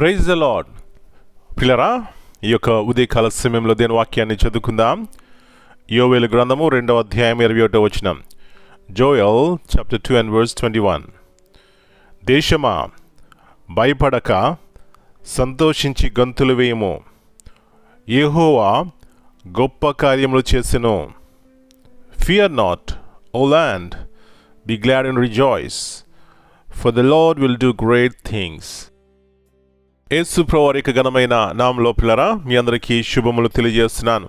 Praise the lord. పిల్లరా, ఈ యొక్క ఉదయకాల సమయంలో దేని వాక్యాన్ని చదువుకుందాం. యోవేలు గ్రంథము 2వ అధ్యాయం 21వ వచనం. Joel chapter 2 and verse 21. దేశమా, భయపడక సంతోషించి గంతులు వేయము, యెహోవా గొప్ప కార్యములు చేసెను. Fear not, O land, be glad and rejoice, for the Lord will do great things. యేసు ప్రభువారి యొక్క ఘనమైన నామములో పిల్లరా, మీ అందరికీ శుభములు తెలియజేస్తున్నాను.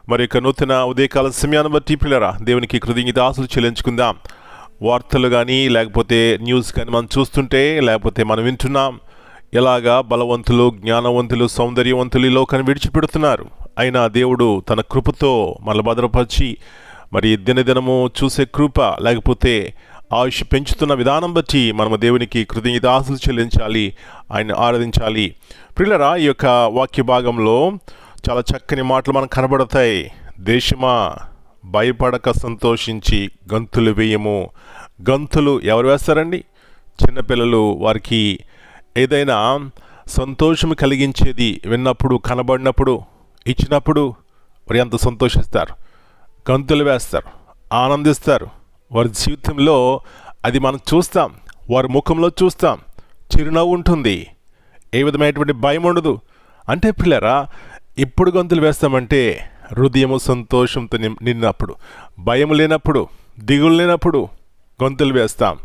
మరి యొక్క నూతన ఉదయకాల సమయాన్ని బట్టి పిల్లరా, దేవునికి కృతజ్ఞతాస్తుతులు చెల్లించుకుందాం. వార్తలు కానీ లేకపోతే న్యూస్ కానీ మనం చూస్తుంటే, లేకపోతే మనం వింటున్నాం, ఎలాగా బలవంతులు, జ్ఞానవంతులు, సౌందర్యవంతులు ఈ లోకాన్ని విడిచిపెడుతున్నారు. అయినా దేవుడు తన కృపతో మనల్ని భద్రపరిచి, మరి దినదినము చూసే కృప లేకపోతే ఆయుష్ పెంచుతున్న విధానం బట్టి మనము దేవునికి కృతజ్ఞతాస్తుతులు చెల్లించాలి, ఆయన ఆరాధించాలి. ప్రియులరా, ఈ యొక్క వాక్య భాగంలో చాలా చక్కని మాటలు మనకు కనబడతాయి. దేశమా, భయపడక సంతోషించి గంతులు వేయము. గంతులు ఎవరు వేస్తారండి? చిన్నపిల్లలు. వారికి ఏదైనా సంతోషం కలిగించేది విన్నప్పుడు, కనబడినప్పుడు, ఇచ్చినప్పుడు వారు ఎంత సంతోషిస్తారు, గంతులు వేస్తారు, ఆనందిస్తారు. వారి జీవితంలో అది మనం చూస్తాం, వారి ముఖంలో చూస్తాం, చిరునవ్వు ఉంటుంది, ఏ విధమైనటువంటి భయం ఉండదు. అంటే పిల్లరా, ఇప్పుడు గంతులు వేస్తామంటే హృదయము సంతోషంతో నిన్నప్పుడు, భయం లేనప్పుడు, దిగులు లేనప్పుడు గంతులు వేస్తాం.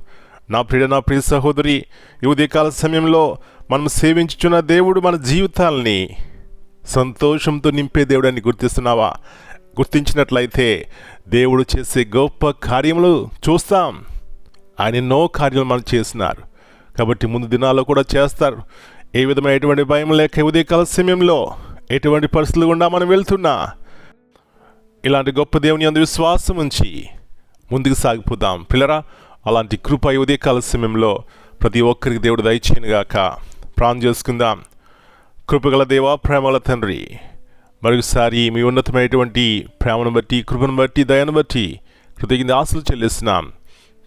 నా ప్రియ సహోదరి, ఈ ఉదయకాల సమయంలో మనం సేవించుచున్న దేవుడు మన జీవితాలని సంతోషంతో నింపే దేవుడు అని గుర్తిస్తున్నావా? గుర్తించినట్లయితే దేవుడు చేసే గొప్ప కార్యములు చూస్తాం. ఆయన ఎన్నో కార్యాలు మనం చేస్తున్నారు కాబట్టి ముందు దినాల్లో కూడా చేస్తారు. ఏ విధమైనటువంటి భయం లేక ఉదయకాల సమయంలో ఎటువంటి పరిస్థితులు గుండా మనం వెళ్తున్నా ఇలాంటి గొప్ప దేవుని యందు విశ్వాసం ఉంచి ముందుకు సాగిపోదాం. పిల్లరా, అలాంటి కృప ఉదయకాల సమయంలో ప్రతి ఒక్కరికి దేవుడు దయచేయనుగాక. ప్రార్థన చేసుకుందాం. కృపగల దేవా, ప్రేమల తండ్రి, మరొకసారి మీ ఉన్నతమైనటువంటి ప్రేమను బట్టి, కృపను బట్టి, దయను బట్టి కృతజ్ఞతాస్తుతులు చెల్లిస్తున్నాం.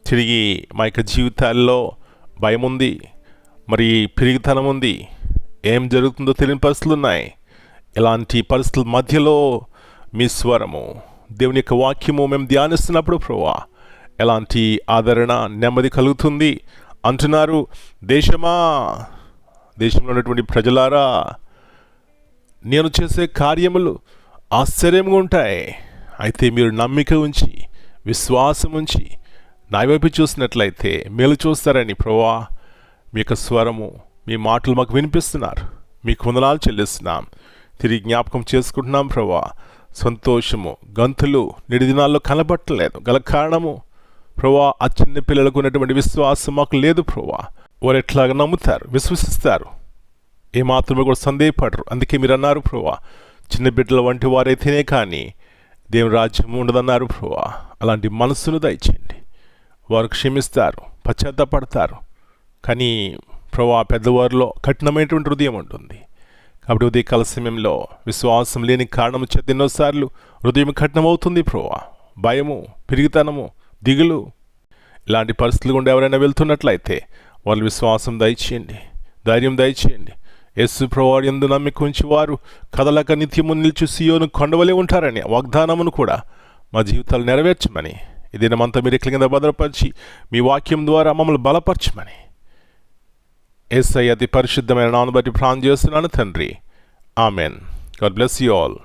తిరిగి మా యొక్క జీవితాల్లో భయం ఉంది, మరి పెరిగితనం ఉంది, ఏం జరుగుతుందో తెలియని పరిస్థితులు ఉన్నాయి. ఇలాంటి పరిస్థితుల మధ్యలో మీ స్వరము, దేవుని యొక్క వాక్యము మేము ధ్యానిస్తున్నప్పుడు ప్రభువా, ఎలాంటి ఆదరణ, నెమ్మది కలుగుతుంది అంటున్నారు. దేశమా, దేశంలో ఉన్నటువంటి ప్రజలారా, నేను చేసే కార్యములు ఆశ్చర్యంగా ఉంటాయి. అయితే మీరు నమ్మిక ఉంచి, విశ్వాసం ఉంచి నా వైపు చూసినట్లయితే మేలు చూస్తారని ప్రభువా, మీ యొక్క స్వరము, మీ మాటలు మాకు వినిపిస్తున్నారు. మీకు వందనాలు చెల్లిస్తున్నాం. తిరిగి జ్ఞాపకం చేసుకుంటున్నాం ప్రభువా. సంతోషము, గంతులు నేటి దినాల్లో కనబట్టలేదు. గల కారణము ప్రభువా, ఆ చిన్న పిల్లలకు ఉన్నటువంటి విశ్వాసం మాకు లేదు ప్రభువా. వారు ఎట్లాగా నమ్ముతారు, విశ్వసిస్తారు, ఏమాత్రమే కూడా సందేహపడరు. అందుకే మీరు అన్నారు ప్రభువా, చిన్న బిడ్డల వంటి వారైతేనే కానీ దేవుని రాజ్యం ఉండదన్నారు ప్రభువా. అలాంటి మనస్సును దయచేయండి. వారు క్షమిస్తారు, పశ్చాత్తాపడతారు. కానీ ప్రభువా, పెద్దవారిలో కఠినమైనటువంటి హృదయం ఉంటుంది. కాబట్టి ఉదయకాల సమయంలో విశ్వాసం లేని కారణం చేత ఎన్నోసార్లు హృదయం కఠినమవుతుంది ప్రభువా. భయము, పెరిగితనము, దిగులు, ఇలాంటి పరిస్థితులు గుండా ఎవరైనా వెళ్తున్నట్లయితే వాళ్ళు విశ్వాసం దయచేయండి, ధైర్యం దయచేయండి. యేసు ప్రభువారి యందు నమ్మిక ఉంచి వారు కదలక నిత్యము నిలిచి సీయోను కొండవలే ఉంటారని వాగ్దానమును కూడా మా జీవితాలు నెరవేర్చమని, ఈ దినమంతా మీరు కింద భద్రపరిచి మీ వాక్యం ద్వారా మమ్మల్ని బలపరచమని యేసయ్య అతి పరిశుద్ధమైన నామమును బట్టి ప్రార్థన చేస్తున్నాను తండ్రి. Amen. God bless you all.